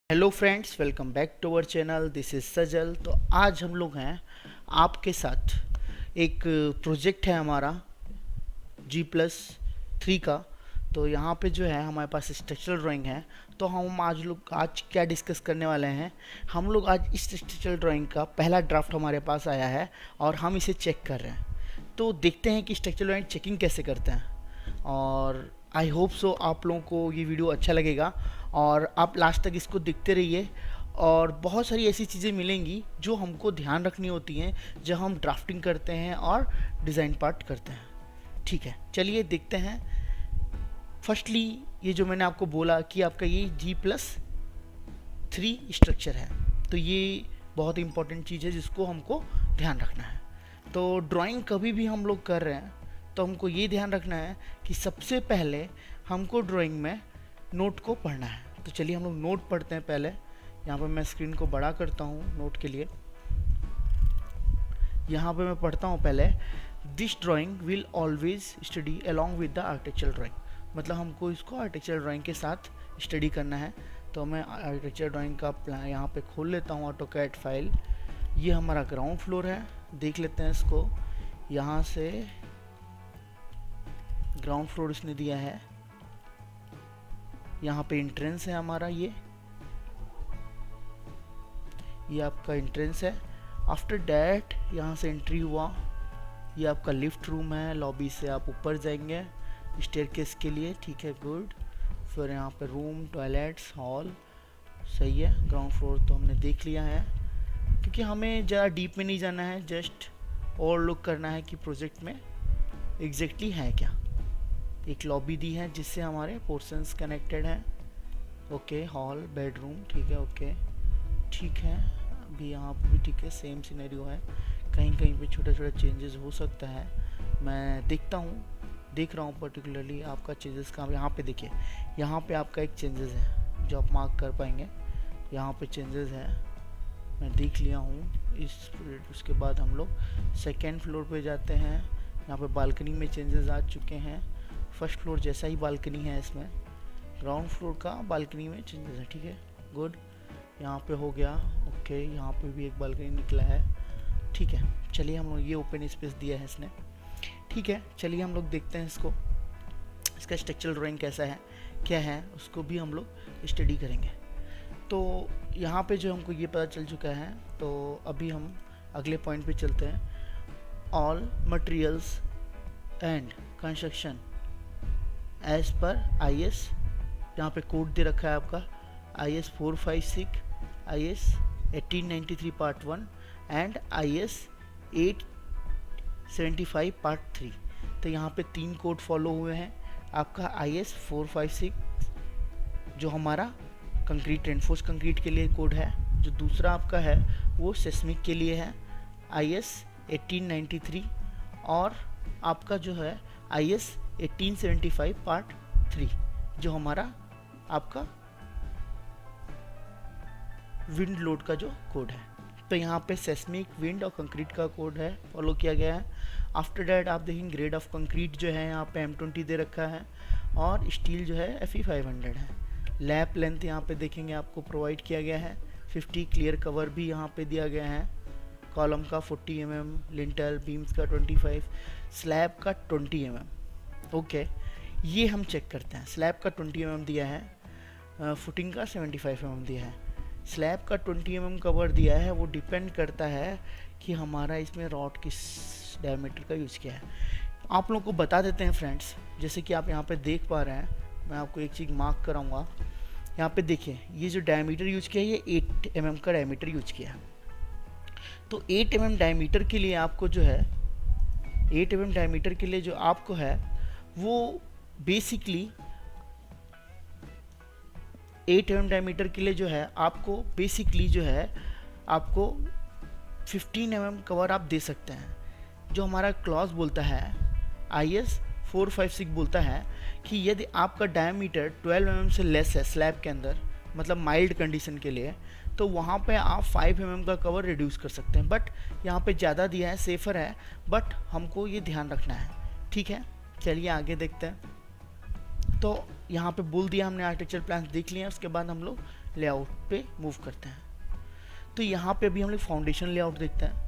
Hello friends, welcome back to our channel. This is Sajal. तो आज हम लोग हैं आपके साथ, एक प्रोजेक्ट है हमारा G+3 का। तो यहाँ पे जो है हमारे पास स्ट्रक्चरल ड्राइंग है। तो हम आज क्या डिस्कस करने वाले हैं। हम लोग आज इस स्ट्रक्चरल ड्राइंग का पहला ड्राफ्ट हमारे पास आया है और हम इसे चेक कर रहे हैं। तो देखते हैं कि स्ट्रक्चरल ड्राइंग चेकिंग कैसे करते हैं। और आई होप सो आप लोगों को ये वीडियो अच्छा लगेगा और आप लास्ट तक इसको देखते रहिए। और बहुत सारी ऐसी चीज़ें मिलेंगी जो हमको ध्यान रखनी होती हैं जब हम ड्राफ्टिंग करते हैं और डिज़ाइन पार्ट करते हैं। ठीक है, चलिए देखते हैं। फर्स्टली, ये जो मैंने आपको बोला कि आपका ये G+3 स्ट्रक्चर है, तो ये बहुत इंपॉर्टेंट चीज़ है जिसको हमको ध्यान रखना है। तो ड्राइंग कभी भी हम लोग कर रहे हैं तो हमको ये ध्यान रखना है कि सबसे पहले हमको ड्राइंग में नोट को पढ़ना है। तो चलिए हम लोग नोट पढ़ते हैं पहले। यहाँ पर मैं स्क्रीन को बड़ा करता हूँ नोट के लिए। यहाँ पे मैं पढ़ता हूँ पहले, this drawing will always study along with the architectural drawing. मतलब हमको इसको आर्किटेक्चरल ड्राइंग के साथ स्टडी करना है। तो मैं आर्किटेक्चरल ड्राइंग का प्लान यहाँ पे खोल लेता हूँ, ऑटोकैड फाइल। ये हमारा ग्राउंड फ्लोर है, देख लेते हैं इसको। यहाँ से ग्राउंड फ्लोर इसने दिया है। यहाँ पे एंट्रेंस है हमारा, ये आपका एंट्रेंस है। आफ्टर डैट यहाँ से एंट्री हुआ, ये आपका लिफ्ट रूम है। लॉबी से आप ऊपर जाएंगे स्टेयरकेस के लिए, ठीक है, गुड। फिर यहाँ पे रूम, टॉयलेट्स, हॉल, सही है। ग्राउंड फ्लोर तो हमने देख लिया है, क्योंकि हमें ज़्यादा डीप में नहीं जाना है, जस्ट और लुक करना है कि प्रोजेक्ट में एग्जैक्टली है क्या। एक लॉबी दी है जिससे हमारे पोर्शंस कनेक्टेड हैं। ओके, हॉल, बेडरूम, ठीक है, ओके, ठीक है। अभी यहाँ पे भी ठीक है, सेम सिनेरियो है। कहीं कहीं पे छोटा छोटा चेंजेस हो सकता है, मैं देख रहा हूँ पर्टिकुलरली आपका चेंजेस का। यहाँ पे देखिए, यहाँ पे आपका एक चेंजेस है जो आप मार्क कर पाएंगे। यहाँ पे चेंजेस है, मैं देख लिया हूँ। उसके बाद हम लोग सेकेंड फ्लोर पे जाते हैं। यहाँ पे बालकनी में चेंजेस आ चुके हैं। फर्स्ट फ्लोर जैसा ही बालकनी है इसमें, ग्राउंड फ्लोर का बालकनी में चेंजेस है, ठीक है, गुड। यहाँ पे हो गया, ओके। यहाँ पे भी एक बालकनी निकला है, ठीक है। चलिए हम लोग, ये ओपन स्पेस दिया है इसने, ठीक है। चलिए हम लोग देखते हैं इसको, इसका स्ट्रक्चरल ड्राइंग कैसा है, क्या है, उसको भी हम लोग स्टडी करेंगे। तो यहाँ पे जो हमको ये पता चल चुका है, तो अभी हम अगले पॉइंट पे चलते हैं। All materials and construction as per IS, यहाँ पे कोड दे रखा है आपका IS 456, IS 1893 part 1 and IS 875 part 3। तो यहाँ पे 3 कोड फॉलो हुए हैं। आपका IS 456 जो हमारा कंक्रीट, रेनफोर्स कंक्रीट के लिए कोड है। जो दूसरा आपका है वो सेस्मिक के लिए है, IS 1893। और आपका जो है IS 1875 पार्ट 3 जो हमारा आपका विंड लोड का जो कोड है। तो यहाँ पे सेस्मिक, विंड और कंक्रीट का कोड है, फॉलो किया गया है। आफ्टर डैट आप देखेंगे ग्रेड ऑफ कंक्रीट जो है यहाँ पे M20 दे रखा है और स्टील जो है FE 500 है। लैप लेंथ यहाँ पे देखेंगे आपको प्रोवाइड किया गया है 50। क्लियर कवर भी यहाँ पे दिया गया है। कॉलम का 40 mm, लिंटल बीम्स का 25, स्लैब का 20 mm। ओके, ये हम चेक करते हैं। स्लैब का 20 mm दिया है, फुटिंग का 75 mm दिया है। स्लैब का 20 mm कवर दिया है, वो डिपेंड करता है कि हमारा इसमें रॉड किस डायमीटर का यूज़ किया है। आप लोगों को बता देते हैं फ्रेंड्स, जैसे कि आप यहाँ पे देख पा रहे हैं, मैं आपको एक चीज़ मार्क कराऊंगा। यहाँ पे देखिए, ये जो डायमीटर यूज़ किया है ये 8 mm का डायमीटर यूज़ किया है। तो 8 mm डायमीटर के लिए आपको जो है, 8 mm डायमीटर के लिए जो आपको है वो बेसिकली 8 mm डायमीटर के लिए जो है आपको बेसिकली जो है आपको 15 mm कवर आप दे सकते हैं। जो हमारा क्लॉज बोलता है IS 456 बोलता है कि यदि आपका डायमीटर 12 mm से लेस है स्लैब के अंदर, मतलब माइल्ड कंडीशन के लिए, तो वहाँ पे आप 5 mm का कवर रिड्यूस कर सकते हैं। बट यहाँ पे ज़्यादा दिया है, सेफ़र है, बट हमको ये ध्यान रखना है, ठीक है। चलिए आगे देखते हैं। तो यहाँ पे बोल दिया हमने, आर्किटेक्चर प्लान देख लिया। उसके बाद हम लोग लेआउट पे मूव करते हैं। तो यहाँ पे अभी हम लोग फाउंडेशन लेआउट देखते हैं।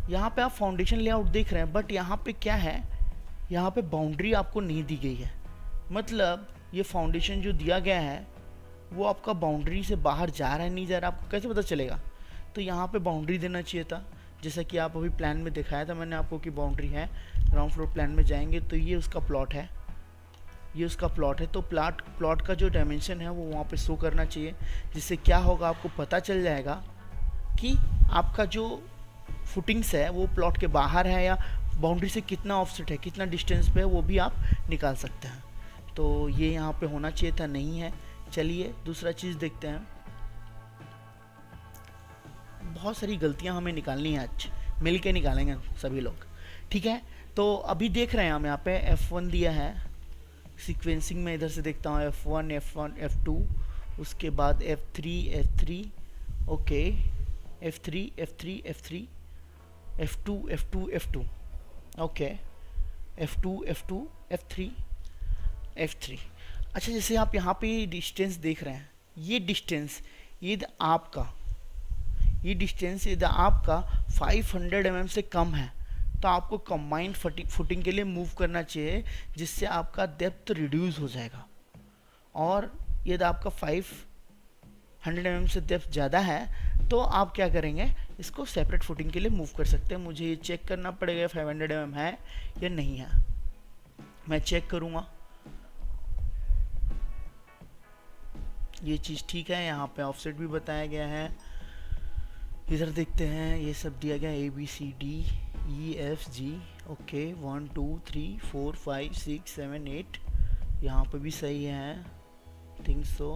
यहाँ पे आप फाउंडेशन लेआउट देख रहे हैं, बट यहाँ पे क्या है, यहाँ पे बाउंड्री आपको नहीं दी गई है। मतलब ये फाउंडेशन जो दिया गया है वो आपका बाउंड्री से बाहर जा रहा है नहीं जा रहा, आपको कैसे पता चलेगा? तो यहाँ पे बाउंड्री देना चाहिए था, जैसा कि आप अभी प्लान में दिखाया था मैंने आपको कि बाउंड्री है। ग्राउंड फ्लोर प्लान में जाएंगे तो ये उसका प्लॉट है, ये उसका प्लॉट है। तो प्लॉट का जो डायमेंशन है वो वहाँ पे शो करना चाहिए, जिससे क्या होगा, आपको पता चल जाएगा कि आपका जो फुटिंग्स है वो प्लॉट के बाहर है या बाउंड्री से कितना ऑफसेट है, कितना डिस्टेंस पे है, वो भी आप निकाल सकते हैं। तो ये यहाँ पे होना चाहिए था, नहीं है। चलिए दूसरा चीज़ देखते हैं। बहुत सारी गलतियाँ हमें निकालनी है, आज मिल के निकालेंगे सभी लोग, ठीक है। तो अभी देख रहे हैं हम यहाँ पे F1 दिया है, सीक्वेंसिंग में इधर से देखता हूँ F1 F1 F2, उसके बाद F3 F3, okay, F3 F3 F3 F2 F2 F2, okay, F2 F2 F3 F3। अच्छा, जैसे आप यहाँ पे डिस्टेंस देख रहे हैं, ये डिस्टेंस यदि आपका, ये डिस्टेंस यदि आपका 500 mm से कम है तो आपको कंबाइंड फुटिंग के लिए मूव करना चाहिए, जिससे आपका डेप्थ रिड्यूस हो जाएगा। और यदि आपका 500 mm से डेप्थ ज़्यादा है तो आप क्या करेंगे, इसको सेपरेट फुटिंग के लिए मूव कर सकते हैं। मुझे ये चेक करना पड़ेगा 500 mm है या नहीं है, मैं चेक करूँगा। ये चीज़ ठीक है, यहाँ पे ऑफसेट भी बताया गया है। इधर देखते हैं, ये सब दिया गया ABCDEFG, ओके, 1 2 3 4 5 6 7 8, यहाँ पे भी सही है, थिंक सो,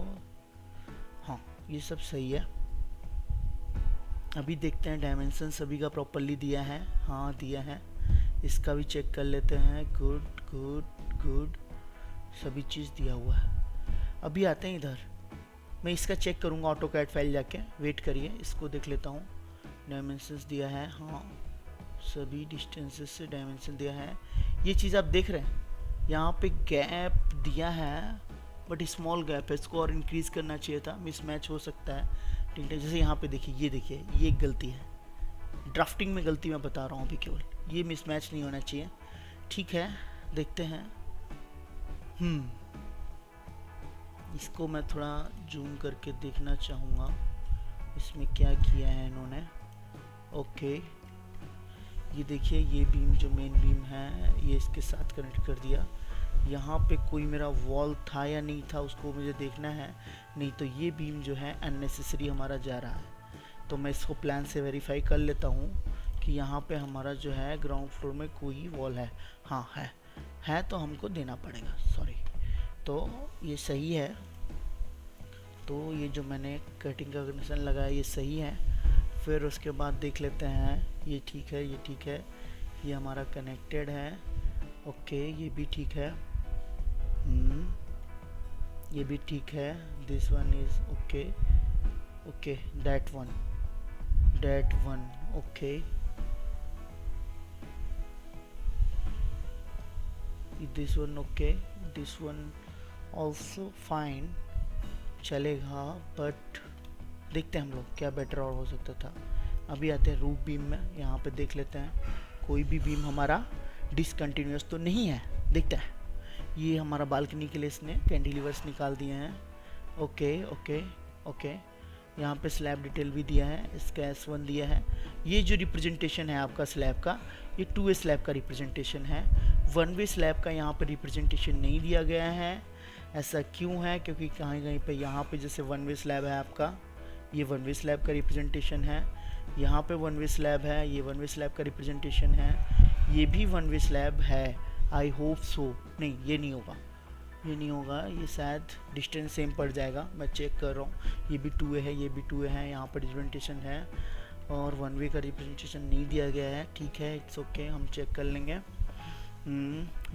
हाँ ये सब सही है। अभी देखते हैं डायमेंशन सभी का प्रॉपरली दिया है, हाँ दिया है, इसका भी चेक कर लेते हैं। गुड गुड गुड, सभी चीज़ दिया हुआ है। अभी आते हैं इधर, मैं इसका चेक करूँगा ऑटोकैड फाइल जाके, वेट करिए, इसको देख लेता हूँ। डायमेंशंस दिया है, हाँ सभी डिस्टेंसेस से डायमेंशन दिया है। ये चीज़ आप देख रहे हैं, यहाँ पे गैप दिया है बट स्मॉल गैप है, इसको और इंक्रीज़ करना चाहिए था, मिसमैच हो सकता है, ठीक है। जैसे यहाँ पे देखिए, ये देखिए, ये एक गलती है, ड्राफ्टिंग में गलती मैं बता रहा हूँ अभी केवल, ये मिसमैच नहीं होना चाहिए, ठीक है। देखते हैं, इसको मैं थोड़ा जूम करके देखना चाहूँगा, इसमें क्या किया है इन्होंने। ओके, ये देखिए, ये बीम जो मेन बीम है ये इसके साथ कनेक्ट कर दिया। यहाँ पे कोई मेरा वॉल था या नहीं था उसको मुझे देखना है, नहीं तो ये बीम जो है अननेसेसरी हमारा जा रहा है। तो मैं इसको प्लान से वेरीफाई कर लेता हूँ कि यहाँ पे हमारा जो है ग्राउंड फ्लोर में कोई वॉल है, हाँ है तो हमको देना पड़ेगा, सॉरी। तो ये सही है, तो ये जो मैंने कटिंग का कनेक्शन लगाया ये सही है। फिर उसके बाद देख लेते हैं, ये ठीक है, ये ठीक है, ये हमारा कनेक्टेड है, ओके, ये भी ठीक है, ये भी ठीक है, this one is okay, okay, that one, okay, this one okay, this one also fine, चलेगा, बट देखते हैं हम लोग क्या बेटर और हो सकता था। अभी आते हैं रूफ बीम में, यहाँ पे देख लेते हैं कोई भी बीम हमारा डिसकंटिन्यूस तो नहीं है, देखते हैं। ये हमारा बालकनी के लिए इसने कैंटिलीवर्स निकाल दिए हैं, ओके ओके ओके। यहाँ पे स्लैब डिटेल भी दिया है, इसका S1 दिया है। ये जो रिप्रेजेंटेशन है आपका स्लैब का, ये 2 वे स्लैब का रिप्रेजेंटेशन है, 1 वे स्लैब का यहाँ पे रिप्रेजेंटेशन नहीं दिया गया है। ऐसा क्यों है? क्योंकि कहीं पे यहाँ पे जैसे 1 वे स्लैब है आपका, ये 1 वे स्लैब का रिप्रेजेंटेशन है, यहाँ पे 1 वे स्लैब है, ये 1 वे स्लैब का रिप्रेजेंटेशन है, ये भी 1 वे स्लैब है। आई होप सो, नहीं ये नहीं होगा, ये नहीं होगा, ये शायद डिस्टेंस सेम पड़ जाएगा, मैं चेक कर रहा हूँ। ये भी 2 वे है, ये भी 2 वे है, यहाँ पर रिप्रेजेंटेशन है और 1 वे का रिप्रेजेंटेशन नहीं दिया गया है, ठीक है, इट्स ओके, हम चेक कर लेंगे।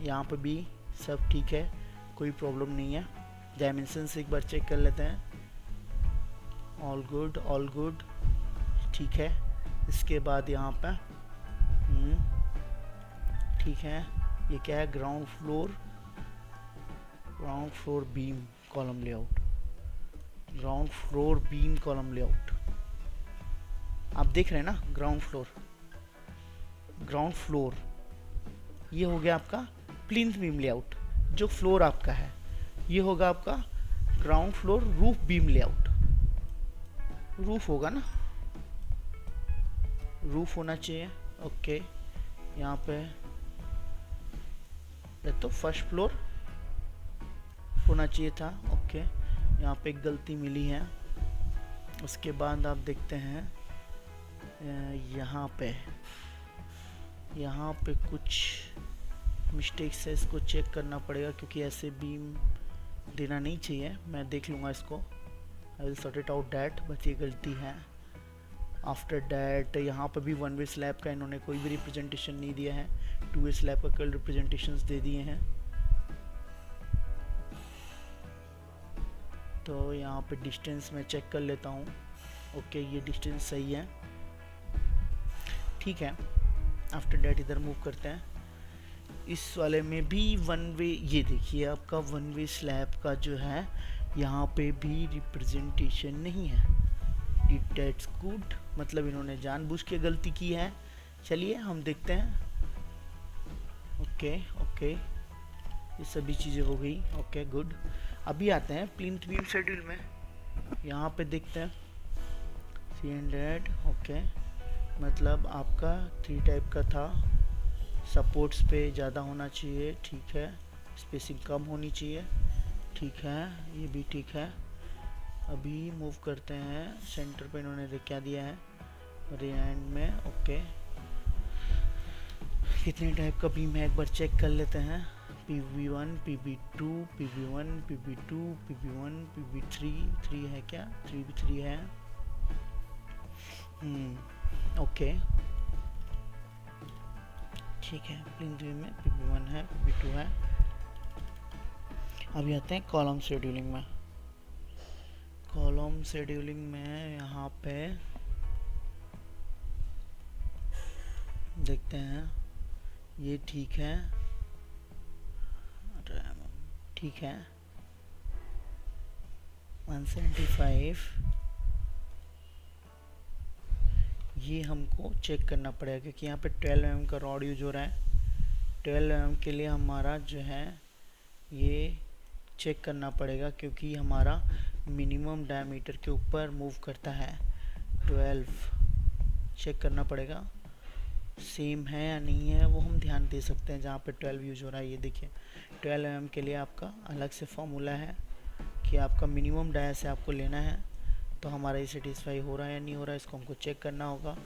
यहाँ पर भी सब ठीक है, कोई प्रॉब्लम नहीं है। डायमेंशन से एक बार चेक कर लेते हैं, ऑल गुड, ठीक है। इसके बाद यहाँ पे ठीक है, ये क्या है, ground floor beam column layout, ground floor beam column layout, आप देख रहे हैं ना, ग्राउंड फ्लोर ये हो गया आपका प्लिंथ बीम लेआउट, जो फ्लोर आपका है ये होगा आपका ground floor roof beam layout. Roof होगा ना, रूफ होना चाहिए। ओके, यहाँ पे तो फर्स्ट फ्लोर होना चाहिए था। ओके, यहाँ पे एक गलती मिली है। उसके बाद आप देखते हैं यहाँ पे कुछ मिस्टेक्स है, इसको चेक करना पड़ेगा क्योंकि ऐसे बीम देना नहीं चाहिए। मैं देख लूँगा इसको, I will sort it out that, but ये गलती है। आफ्टर डैट यहाँ पे भी वन वे स्लैब का इन्होंने कोई भी रिप्रेजेंटेशन नहीं दिया है, टू वे स्लैब का कल रिप्रेजेंटेशंस दे दिए हैं। तो यहाँ पे डिस्टेंस मैं चेक कर लेता हूँ। ओके, ये डिस्टेंस सही है, ठीक है। आफ्टर डैट इधर मूव करते हैं। इस वाले में भी वन वे, ये देखिए आपका वन वे स्लैब का जो है यहाँ पे भी रिप्रेजेंटेशन नहीं है। दैट्स गुड, मतलब इन्होंने जानबूझ के गलती की है। चलिए हम देखते हैं। ओके, ये सभी चीज़ें हो गई। ओके गुड, अभी आते हैं प्लिंथ बीम शेड्यूल में। यहाँ पे देखते हैं सी एंड डेड। ओके, मतलब आपका 3 टाइप का था, सपोर्ट्स पे ज़्यादा होना चाहिए, ठीक है। स्पेसिंग कम होनी चाहिए, ठीक है, ये भी ठीक है। अभी मूव करते हैं सेंटर पे, इन्होंने क्या दिया है एंड में। ओके, कितने टाइप का बीम है एक बार चेक कर लेते हैं। PB1, PB2, PB1, PB2, PB1, PB3, 3 है क्या? 3 भी 3 है। ओके, ठीक है। प्लिंथ बीम में PB1 है, PB2 है। अभी आते हैं कॉलम शेड्यूलिंग में। कॉलम शेड्यूलिंग में यहाँ पे देखते हैं, ये ठीक है, ठीक है। 175 ये हमको चेक करना पड़ेगा क्योंकि यहाँ पे 12 mm का रॉड यूज हो रहा है। 12 mm के लिए हमारा जो है ये चेक करना पड़ेगा क्योंकि हमारा मिनिमम डायमीटर के ऊपर मूव करता है। 12 चेक करना पड़ेगा, सेम है या नहीं है वो हम ध्यान दे सकते हैं। जहाँ पे 12 यूज हो रहा है, ये देखिए 12 mm के लिए आपका अलग से फॉर्मूला है कि आपका मिनिमम डाया से आपको लेना है। तो हमारा ये सेटिस्फाई हो रहा है या नहीं हो रहा है, इसको हमको चेक करना होगा।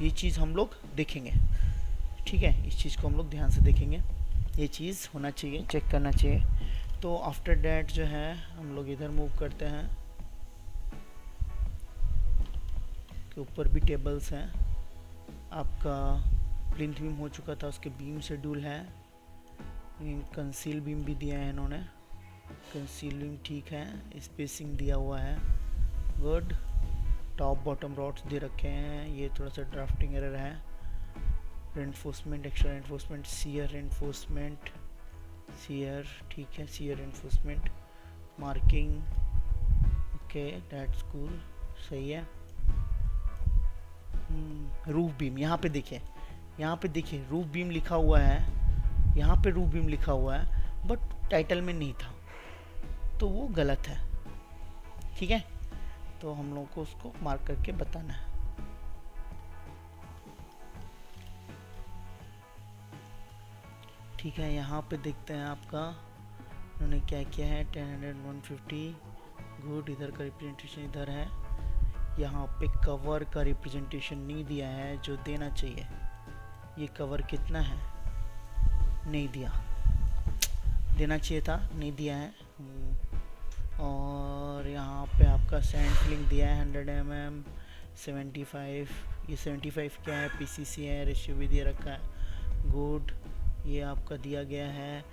ये चीज़ हम लोग देखेंगे, ठीक है, इस चीज़ को हम लोग ध्यान से देखेंगे। ये चीज़ होना चाहिए, चेक करना चाहिए। तो आफ्टर डैट जो है हम लोग इधर मूव करते हैं के ऊपर भी टेबल्स हैं। आपका प्लिंथ बीम हो चुका था, उसके बीम शेड्यूल है। कंसील बीम भी दिया है इन्होंने, कंसील बीम ठीक है, स्पेसिंग दिया हुआ है, गुड। टॉप बॉटम रॉड्स दे रखे हैं, ये थोड़ा सा ड्राफ्टिंग एरर है। Reinforcement, extra reinforcement, shear reinforcement, shear ठीक है, shear reinforcement, marking, okay that's cool, सही है। रूफ बीम, यहाँ पे देखिए, यहाँ पे देखिए रूफ बीम लिखा हुआ है, यहाँ पे रूफ बीम लिखा हुआ है बट टाइटल में नहीं था, तो वो गलत है, ठीक है। तो हम लोग को उसको मार्क करके बताना है। ठीक है, यहाँ पे देखते हैं आपका उन्होंने क्या किया है। 10, 150 गुड। इधर का रिप्रेजेंटेशन इधर है, यहाँ पे कवर का रिप्रेजेंटेशन नहीं दिया है जो देना चाहिए। ये कवर कितना है, नहीं दिया, देना चाहिए था, नहीं दिया है। और यहाँ पे आपका सैंड फिलिंग दिया है 100 mm, 75, ये 75 क्या है, PCC है, रेशियो भी दिया रखा है, गुड। ये आपका दिया गया है।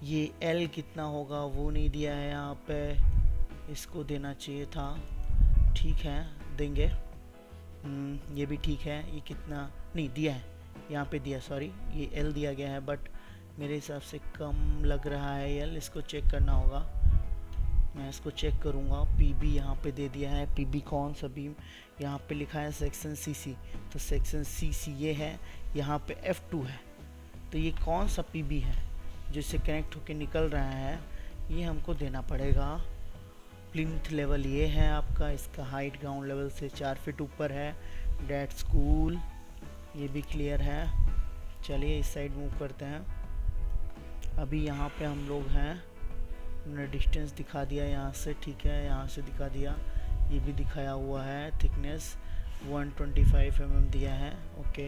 ये L कितना होगा वो नहीं दिया है यहाँ पे, इसको देना चाहिए था, ठीक है देंगे। ये भी ठीक है, ये कितना नहीं दिया है, यहाँ पे दिया, सॉरी ये L दिया गया है बट मेरे हिसाब से कम लग रहा है L, इसको चेक करना होगा। मैं इसको चेक करूँगा। पीबी यहाँ पे दे दिया है, पीबी कौन सा बीम, यहाँ पे लिखा है सेक्शन सीसी, तो सेक्शन सीसी ये है, यहाँ पे F2 है, तो ये कौन सा पीबी है जो इससे कनेक्ट होके निकल रहा है, ये हमको देना पड़ेगा। प्लिंथ लेवल ये है आपका, इसका हाइट ग्राउंड लेवल से 4 फीट ऊपर है। डेट्स कूल, ये भी क्लियर है। चलिए इस साइड मूव करते हैं। अभी यहाँ पे हम लोग हैं, हमने डिस्टेंस दिखा दिया यहाँ से, ठीक है, यहाँ से दिखा दिया, ये भी दिखाया हुआ है। थिकनेस 125 mm दिया है, ओके,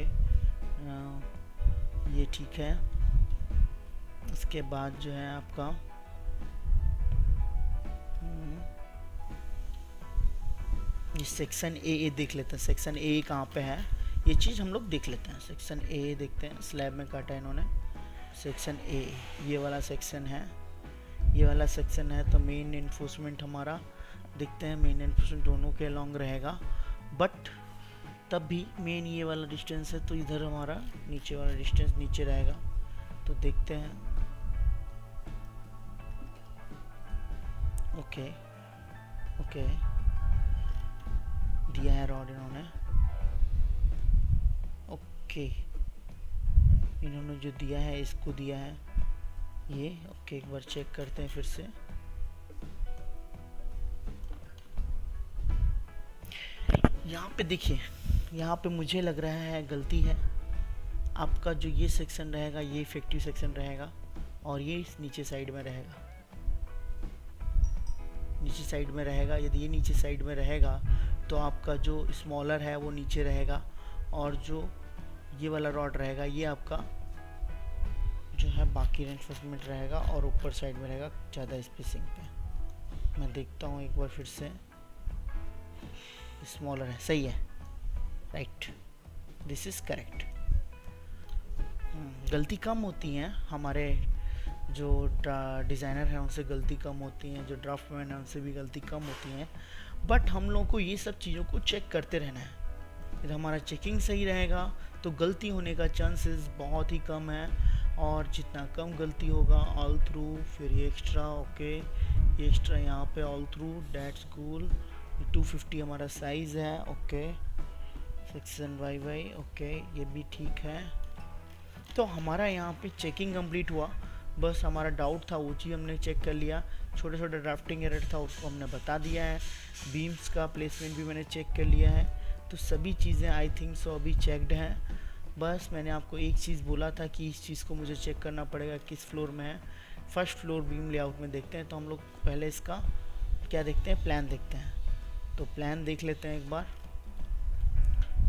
ये ठीक है। इसके बाद जो है आपका ये सेक्शन ए देख लेते हैं। सेक्शन ए कहाँ पे है, ये चीज़ हम लोग देख लेते हैं। सेक्शन ए देखते हैं, स्लैब में काटा है इन्होंने। सेक्शन ए ये वाला सेक्शन है, ये वाला सेक्शन है, तो मेन इन्फोर्समेंट हमारा देखते हैं। मेन इन्फोर्समेंट दोनों के अलॉन्ग रहेगा, बट तब भी मेन ये वाला डिस्टेंस है, तो इधर हमारा नीचे वाला डिस्टेंस नीचे रहेगा। तो देखते हैं, ओके ओके, दिया है रॉड इन्होंने, ओके, इन्होंने जो दिया है इसको दिया है ये, ओके। एक बार चेक करते हैं फिर से। यहाँ पे देखिए, यहाँ पे मुझे लग रहा है गलती है। आपका जो ये सेक्शन रहेगा ये इफेक्टिव सेक्शन रहेगा, और ये इस नीचे साइड में रहेगा, नीचे साइड में रहेगा। यदि ये नीचे साइड में रहेगा तो आपका जो स्मॉलर है वो नीचे रहेगा, और जो ये वाला रॉड रहेगा ये आपका जो है बाकी रेनफोर्समेंट रहेगा, और ऊपर साइड में रहेगा ज़्यादा स्पेसिंग पे। मैं देखता हूँ एक बार फिर से, स्मॉलर है, सही है, राइट, दिस इज़ करेक्ट। गलती कम होती हैं हमारे जो डिज़ाइनर हैं उनसे, गलती कम होती हैं, जो ड्राफ्टमैन हैं उनसे भी गलती कम होती हैं, बट हम लोगों को ये सब चीज़ों को चेक करते रहना है। यदि हमारा चेकिंग सही रहेगा तो गलती होने का चांसेस बहुत ही कम है, और जितना कम गलती होगा ऑल थ्रू, फिर ये एक्स्ट्रा, ओके, ये एक्स्ट्रा यहाँ पे ऑल थ्रू, डेट्स कूल। 250 हमारा साइज़ है, ओके, सेक्शन वाई, ओके, ये भी ठीक है। तो हमारा यहाँ पे चेकिंग कंप्लीट हुआ, बस हमारा डाउट था वो चीज़ हमने चेक कर लिया। छोटे छोटे ड्राफ्टिंग एरर था उसको हमने बता दिया है। बीम्स का प्लेसमेंट भी मैंने चेक कर लिया है, तो सभी चीज़ें आई थिंक सो अभी चेक्ड हैं। बस मैंने आपको एक चीज़ बोला था कि इस चीज़ को मुझे चेक करना पड़ेगा किस फ्लोर में है। फर्स्ट फ्लोर बीम लेआउट में देखते हैं, तो हम लोग पहले इसका क्या देखते हैं, प्लान देखते हैं। तो प्लान देख लेते हैं एक बार।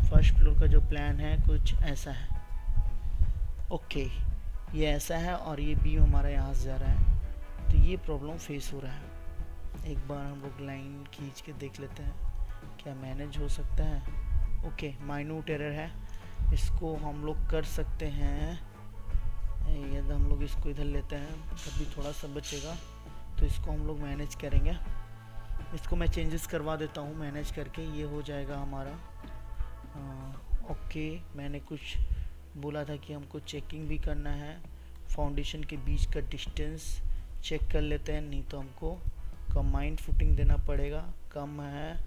फर्स्ट फ्लोर का जो प्लान है कुछ ऐसा है, ओके, ये ऐसा है, और ये बीम हमारा यहाँ से जा रहा है, तो ये प्रॉब्लम फेस हो रहा है। एक बार हम लोग लाइन खींच के देख लेते हैं क्या मैनेज हो सकता है। ओके, माइन्यूट एरर है, इसको हम लोग कर सकते हैं। यदि हम लोग इसको इधर लेते हैं तब भी थोड़ा सा बचेगा, तो इसको हम लोग मैनेज करेंगे। इसको मैं चेंजेस करवा देता हूँ मैनेज करके, ये हो जाएगा हमारा। ओके, मैंने कुछ बोला था कि हमको चेकिंग भी करना है, फाउंडेशन के बीच का डिस्टेंस चेक कर लेते हैं, नहीं तो हमको कंबाइंड फुटिंग देना पड़ेगा। कम है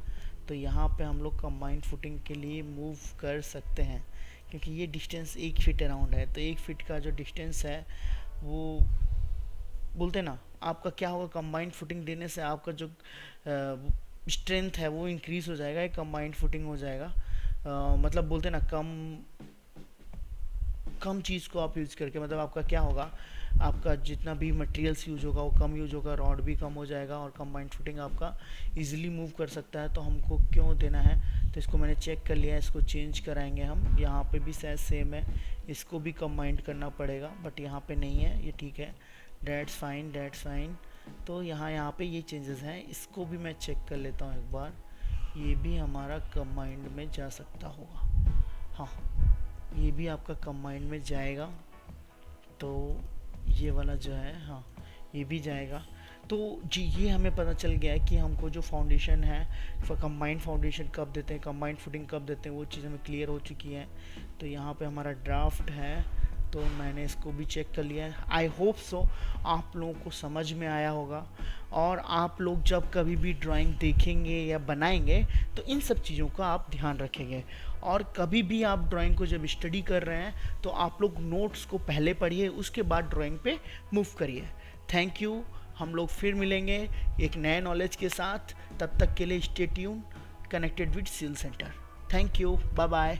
तो यहाँ पे हम लोग कंबाइंड फुटिंग के लिए मूव कर सकते हैं, क्योंकि ये डिस्टेंस 1 फीट अराउंड है, तो 1 फीट का जो डिस्टेंस है वो बोलते ना आपका क्या होगा, कंबाइंड फुटिंग देने से आपका जो स्ट्रेंथ है वो इंक्रीज़ हो जाएगा, एक कंबाइंड फुटिंग हो जाएगा। मतलब बोलते ना कम चीज़ को आप यूज़ करके, मतलब आपका क्या होगा, आपका जितना भी मटेरियल्स यूज होगा वो कम यूज होगा, रॉड भी कम हो जाएगा, और कंबाइंड फुटिंग आपका इजीली मूव कर सकता है। तो हमको क्यों देना है, तो इसको मैंने चेक कर लिया है, इसको चेंज कराएंगे हम। यहाँ पे भी शायद सेम है, इसको भी कंबाइंड करना पड़ेगा, बट यहाँ पे नहीं है, ये ठीक है, डेट्स फाइन, डेट्स फाइन। तो यहाँ पे ये चेंजेस हैं, इसको भी मैं चेक कर लेता हूँ एक बार, ये भी हमारा कंबाइंड में जा सकता होगा। हाँ, ये भी आपका कंबाइंड में जाएगा, तो ये वाला जो है, हाँ ये भी जाएगा। तो जी ये हमें पता चल गया है कि हमको जो फाउंडेशन है, कंबाइंड फाउंडेशन कब देते हैं, कंबाइंड फुटिंग कब देते हैं, वो चीज़ हमें क्लियर हो चुकी है। तो यहाँ पे हमारा ड्राफ्ट है, तो मैंने इसको भी चेक कर लिया है। आई होप सो आप लोगों को समझ में आया होगा, और आप लोग जब कभी भी ड्राइंग देखेंगे या बनाएंगे तो इन सब चीज़ों का आप ध्यान रखेंगे। और कभी भी आप ड्राइंग को जब स्टडी कर रहे हैं तो आप लोग नोट्स को पहले पढ़िए, उसके बाद ड्राइंग पे मूव करिए। Thank you. हम लोग फिर मिलेंगे एक नए नॉलेज के साथ। तब तक के लिए stay tuned, connected with seal centre. Thank you, bye bye.